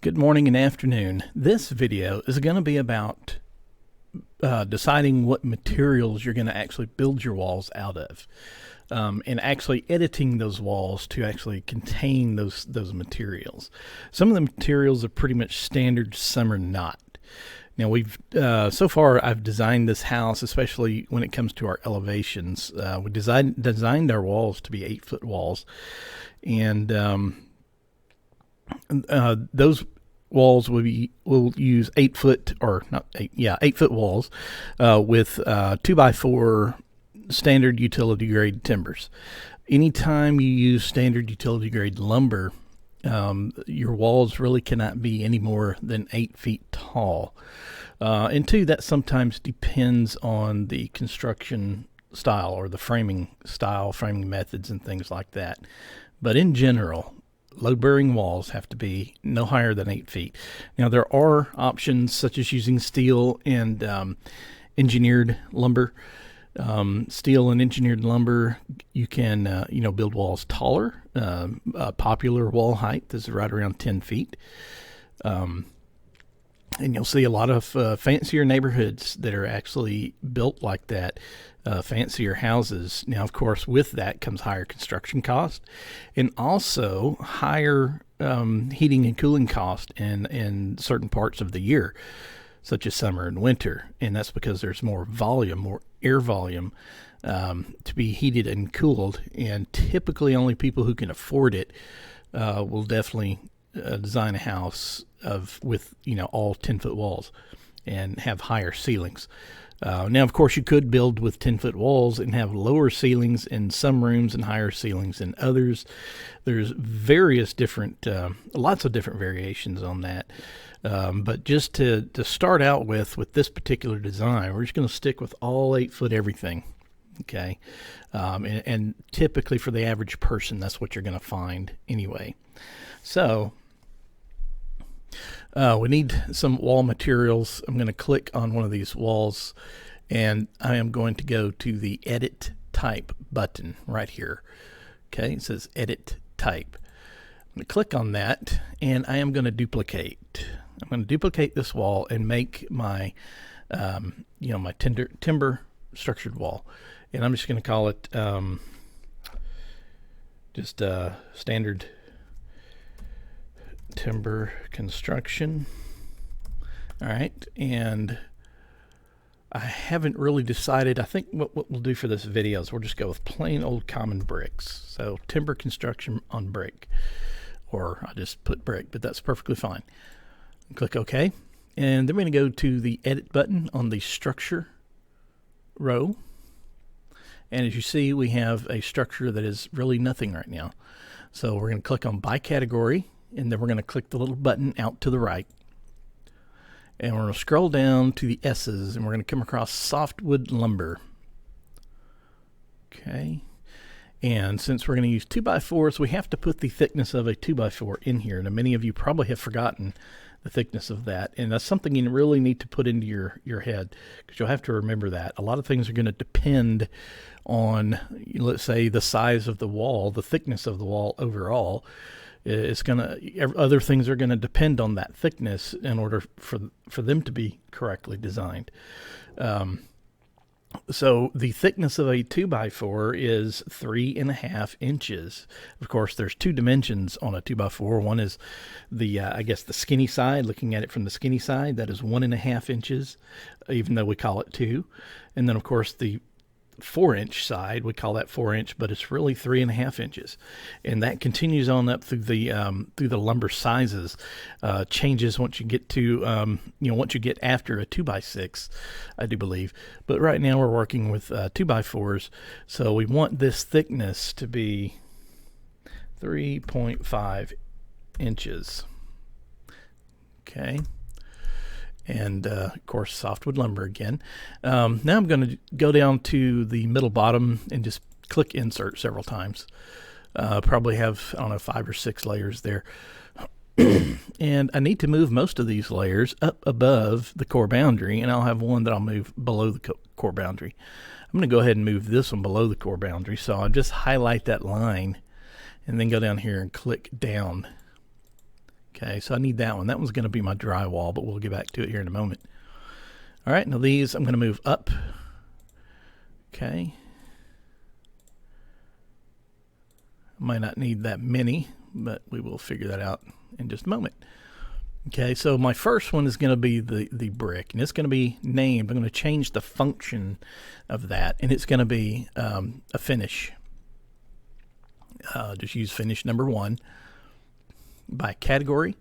Good morning and afternoon. This video is going to be about deciding what materials you're going to actually build your walls out of, and actually editing those walls to actually contain those materials. Some of the materials are pretty much standard, some are not. Now we've so far I've designed this house, especially when it comes to our elevations. We designed our walls to be 8-foot walls, and those walls will use 8-foot or not 8-foot walls with 2x4 standard utility grade timbers. Anytime you use standard utility grade lumber, your walls really cannot be any more than 8 feet tall. And two, that sometimes depends on the construction style or the framing style, framing methods and things like that. But in general, load-bearing walls have to be no higher than 8 feet. Now there are options such as using steel and engineered lumber. Steel and engineered lumber, you can build walls taller. Popular wall height is right around 10 feet. And you'll see a lot of fancier neighborhoods that are actually built like that, fancier houses. Now, of course, with that comes higher construction cost and also higher heating and cooling cost in certain parts of the year, such as summer and winter. And that's because there's more volume, more air volume to be heated and cooled. And typically only people who can afford it will definitely design a house with all 10-foot walls and have higher ceilings. Now, of course, you could build with 10-foot walls and have lower ceilings in some rooms and higher ceilings in others. There's various different, lots of different variations on that. But just to start out with this particular design, we're just going to stick with all 8-foot everything. Okay. And typically for the average person, that's what you're going to find anyway. So we need some wall materials. I'm going to click on one of these walls and I am going to go to the Edit Type button right here. Okay, it says Edit Type. I'm going to click on that and I am going to duplicate. I'm going to duplicate this wall and make my, my timber structured wall. And I'm just going to call it standard timber construction. All right, and I haven't really decided. I think what we'll do for this video is we'll just go with plain old common bricks. So timber construction on brick, or I just put brick, but that's perfectly fine. Click OK, and then we're going to go to the edit button on the structure row. And as you see, we have a structure that is really nothing right now. So we're going to click on by category, and then we're going to click the little button out to the right. And we're going to scroll down to the S's, and we're going to come across softwood lumber. Okay. And since we're going to use 2x4s, we have to put the thickness of a 2x4 in here. Now, many of you probably have forgotten the thickness of that, and that's something you really need to put into your head, because you'll have to remember that. A lot of things are going to depend on, let's say, the size of the wall, the thickness of the wall overall. Other things are going to depend on that thickness in order for them to be correctly designed. So the thickness of a 2x4 is 3.5 inches. Of course, there's two dimensions on a 2x4. One is the, the skinny side, looking at it from the skinny side, that is 1.5 inches, even though we call it 2. And then, of course, the 4-inch side, we call that 4-inch, but it's really 3.5 inches, and that continues on up through the lumber sizes. Changes once you get to once you get after a 2x6, I do believe. But right now we're working with 2x4s, so we want this thickness to be 3.5 inches. Okay. And of course, softwood lumber again. Now I'm going to go down to the middle bottom and just click insert several times. Probably have, 5 or 6 layers there. And I need to move most of these layers up above the core boundary, and I'll have one that I'll move below the core boundary. I'm going to go ahead and move this one below the core boundary. So I'll just highlight that line and then go down here and click down. Okay, so I need that one. That one's going to be my drywall, but we'll get back to it here in a moment. All right, now these I'm going to move up. Okay. Might not need that many, but we will figure that out in just a moment. Okay, so my first one is going to be the brick, and it's going to be named. I'm going to change the function of that, and it's going to be a finish. Just use finish number 1 by category,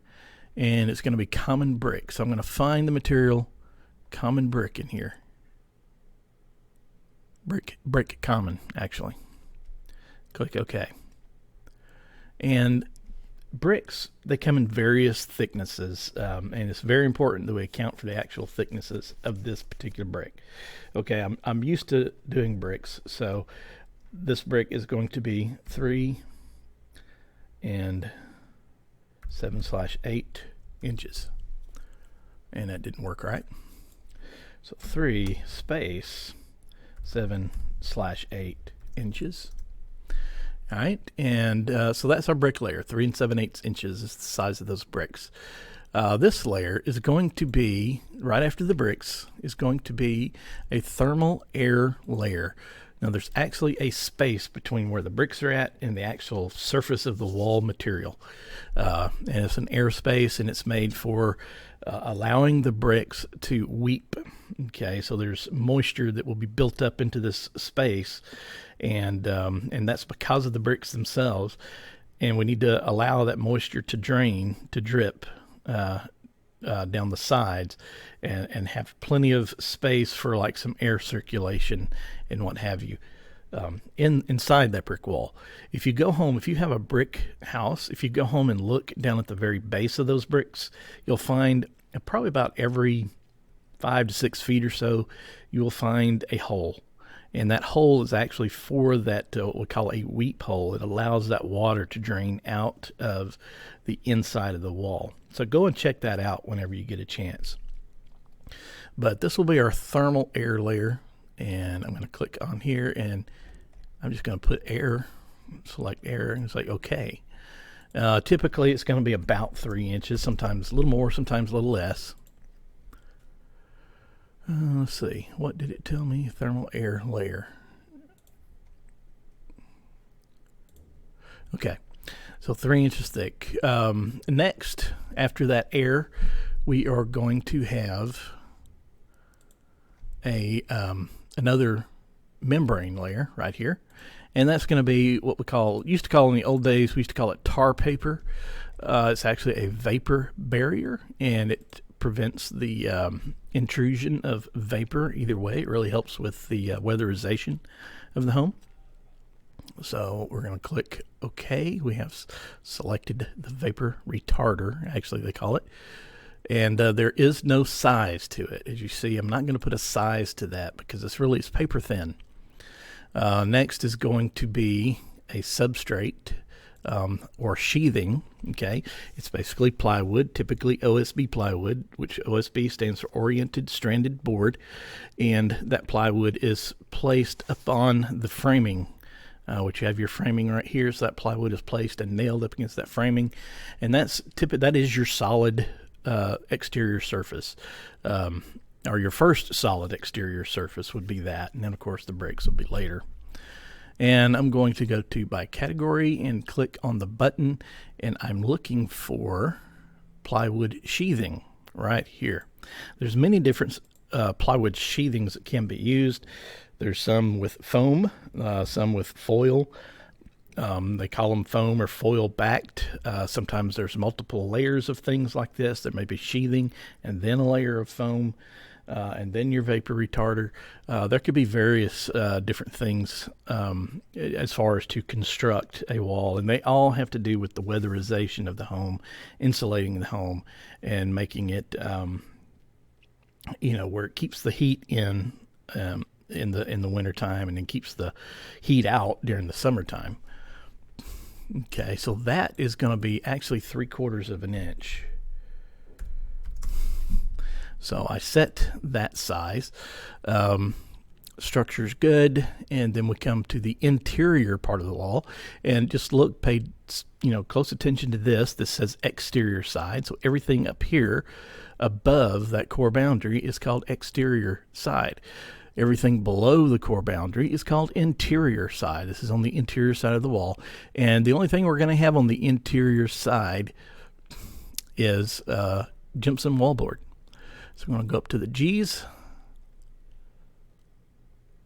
and it's going to be common brick. So I'm going to find the material common brick in here. Brick common, actually. Click OK. And bricks, they come in various thicknesses, and it's very important that we account for the actual thicknesses of this particular brick. Okay, I'm used to doing bricks, so this brick is going to be 3 and 7/8 inches, and that didn't work right. So 3 space 7/8 inches. All right, and so that's our brick layer. 3 7/8 inches is the size of those bricks. This layer is going to be, right after the bricks, is going to be a thermal air layer. Now there's actually a space between where the bricks are at and the actual surface of the wall material. And it's an air space, and it's made for allowing the bricks to weep. Okay, so there's moisture that will be built up into this space, and that's because of the bricks themselves. And we need to allow that moisture to drain, to drip down the sides, and have plenty of space for like some air circulation and what have you inside that brick wall. If you go home, if you have a brick house, if you go home and look down at the very base of those bricks, you'll find probably about every 5 to 6 feet or so, you will find a hole. And that hole is actually for that, what we call a weep hole. It allows that water to drain out of the inside of the wall. So go and check that out whenever you get a chance. But this will be our thermal air layer. And I'm going to click on here, and I'm just going to put air, select air, and it's like, okay. Typically, it's going to be about 3 inches, sometimes a little more, sometimes a little less. Let's see, what did it tell me? Thermal air layer. Okay, so 3 inches thick. Next, after that air, we are going to have another membrane layer right here, and that's going to be what we used to call in the old days, we used to call it tar paper. It's actually a vapor barrier, and it prevents the intrusion of vapor either way. It really helps with the weatherization of the home. So we're going to click OK. We have selected the vapor retarder, actually they call it. And there is no size to it. As you see, I'm not going to put a size to that because it's paper thin. Next is going to be a substrate or sheathing. Okay, it's basically plywood, typically OSB plywood, which OSB stands for Oriented Stranded Board, and that plywood is placed upon the framing, which you have your framing right here. So that plywood is placed and nailed up against that framing, and that is your solid exterior surface, or your first solid exterior surface would be that, and then of course the bricks will be later. And I'm going to go to by category and click on the button, and I'm looking for plywood sheathing right here. There's many different plywood sheathings that can be used. There's some with foam, some with foil. They call them foam or foil backed. Sometimes there's multiple layers of things like this. There may be sheathing and then a layer of foam, and then your vapor retarder. There could be various different things as far as to construct a wall, and they all have to do with the weatherization of the home, insulating the home, and making it where it keeps the heat in the wintertime, and then keeps the heat out during the summertime. Okay, so that is going to be actually 3/4 of an inch. So I set that size. Structure's good, and then we come to the interior part of the wall, and just pay close attention to this. This says exterior side, so everything up here above that core boundary is called exterior side. Everything below the core boundary is called interior side. This is on the interior side of the wall, and the only thing we're going to have on the interior side is gypsum wallboard. So we're going to go up to the G's.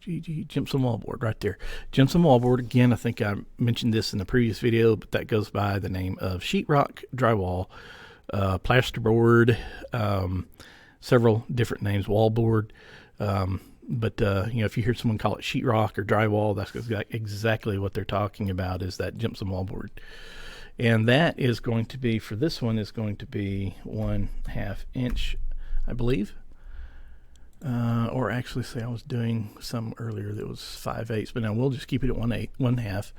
Gypsum wallboard right there. Gypsum wallboard, again, I think I mentioned this in the previous video, but that goes by the name of sheetrock, drywall, plasterboard, several different names, wallboard. But if you hear someone call it sheetrock or drywall, that's exactly what they're talking about, is that gypsum wallboard. And that is going to be, for this one, is going to be 1/2 inch, I believe. Or actually, say I was doing some earlier that was 5/8, but now we'll just keep it at 1/2.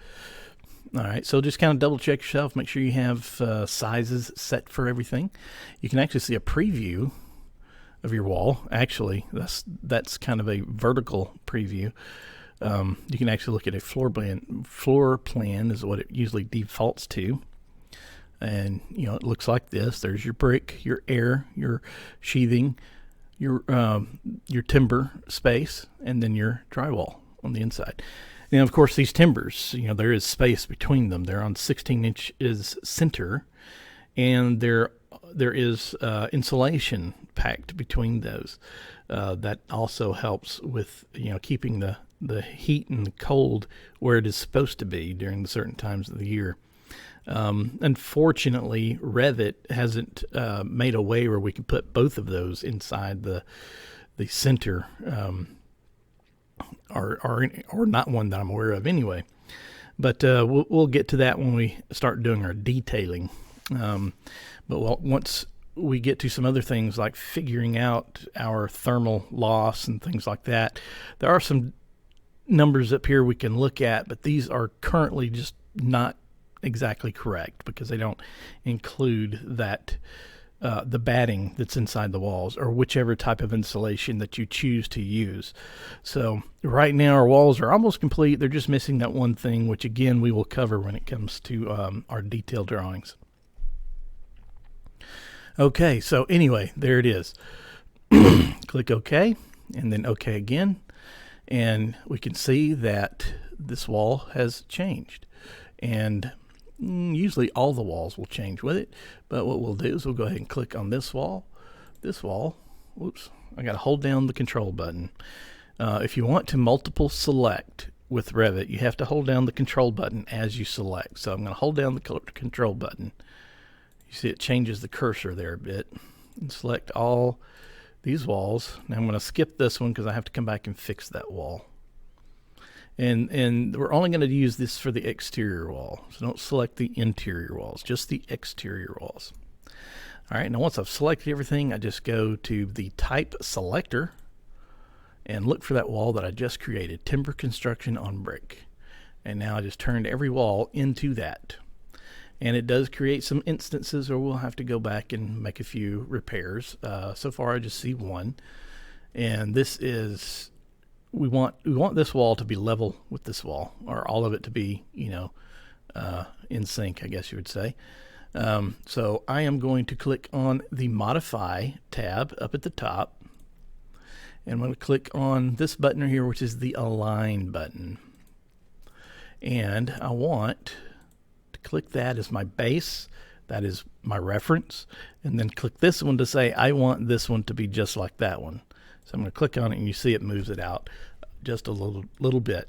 All right, so just kind of double check yourself, make sure you have sizes set for everything. You can actually see a preview of your wall. Actually, that's kind of a vertical preview. You can actually look at a floor plan. Floor plan is what it usually defaults to. And it looks like this. There's your brick, your air, your sheathing, your timber space, and then your drywall on the inside. Now, of course, these timbers, there is space between them. They're on 16 inches center, and there is insulation packed between those. That also helps with keeping the heat and the cold where it is supposed to be during the certain times of the year. Unfortunately, Revit hasn't made a way where we can put both of those inside the center, or not one that I'm aware of anyway. But we'll get to that when we start doing our detailing. But once we get to some other things like figuring out our thermal loss and things like that, there are some numbers up here we can look at, but these are currently just not exactly correct because they don't include that the batting that's inside the walls, or whichever type of insulation that you choose to use. So right now our walls are almost complete. They're just missing that one thing, which again we will cover when it comes to our detailed drawings. Okay, so anyway, there it is. Click OK, and then OK again, and we can see that this wall has changed. And usually all the walls will change with it, but what we'll do is we'll go ahead and click on this wall. Whoops, I got to hold down the control button. If you want to multiple select with Revit, you have to hold down the control button as you select. So I'm going to hold down the control button. You see it changes the cursor there a bit, and select all these walls. Now I'm going to skip this one because I have to come back and fix that wall. And we're only going to use this for the exterior wall. So don't select the interior walls, just the exterior walls. All right, now once I've selected everything, I just go to the type selector and look for that wall that I just created, timber construction on brick. And now I just turned every wall into that. And it does create some instances where we'll have to go back and make a few repairs. So far I just see one. And this is, we want this wall to be level with this wall, or all of it to be, in sync, I guess you would say. So I am going to click on the Modify tab up at the top. And I'm going to click on this button right here, which is the Align button. And I want to click that as my base. That is my reference. And then click this one to say, I want this one to be just like that one. So I'm going to click on it, and you see it moves it out just a little bit.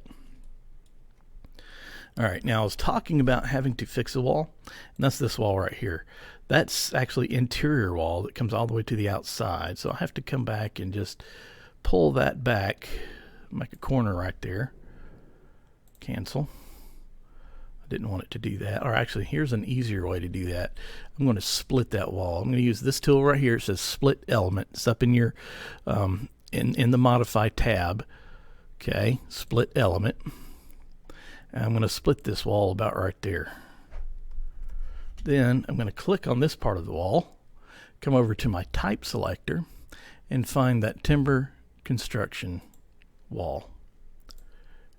All right, now I was talking about having to fix a wall, and that's this wall right here. That's actually interior wall that comes all the way to the outside. So I have to come back and just pull that back, make a corner right there. Cancel. I didn't want it to do that. Or actually, here's an easier way to do that. I'm going to split that wall. I'm going to use this tool right here. It says Split Element. It's up in your in the Modify tab. Okay, Split Element. And I'm going to split this wall about right there. Then I'm going to click on this part of the wall, come over to my type selector, and find that timber construction wall.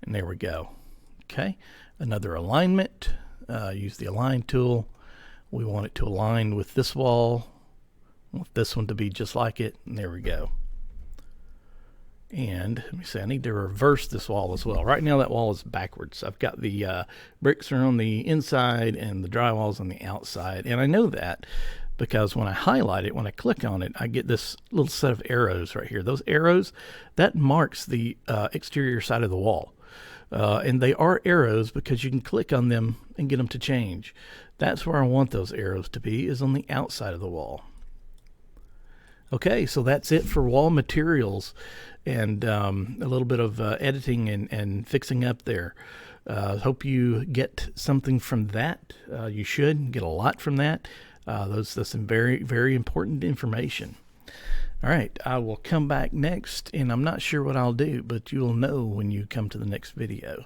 And there we go. Okay, another alignment. Use the align tool. We want it to align with this wall. I want this one to be just like it, and there we go. And let me see, I need to reverse this wall as well. Right now that wall is backwards. I've got the bricks are on the inside and the drywall's on the outside. And I know that because when I highlight it, when I click on it, I get this little set of arrows right here. Those arrows, that marks the exterior side of the wall. And they are arrows because you can click on them and get them to change. That's where I want those arrows to be, is on the outside of the wall. Okay, so that's it for wall materials and a little bit of editing and fixing up there. Hope you get something from that. You should get a lot from that. That's some very, very important information. All right, I will come back next, and I'm not sure what I'll do, but you'll know when you come to the next video.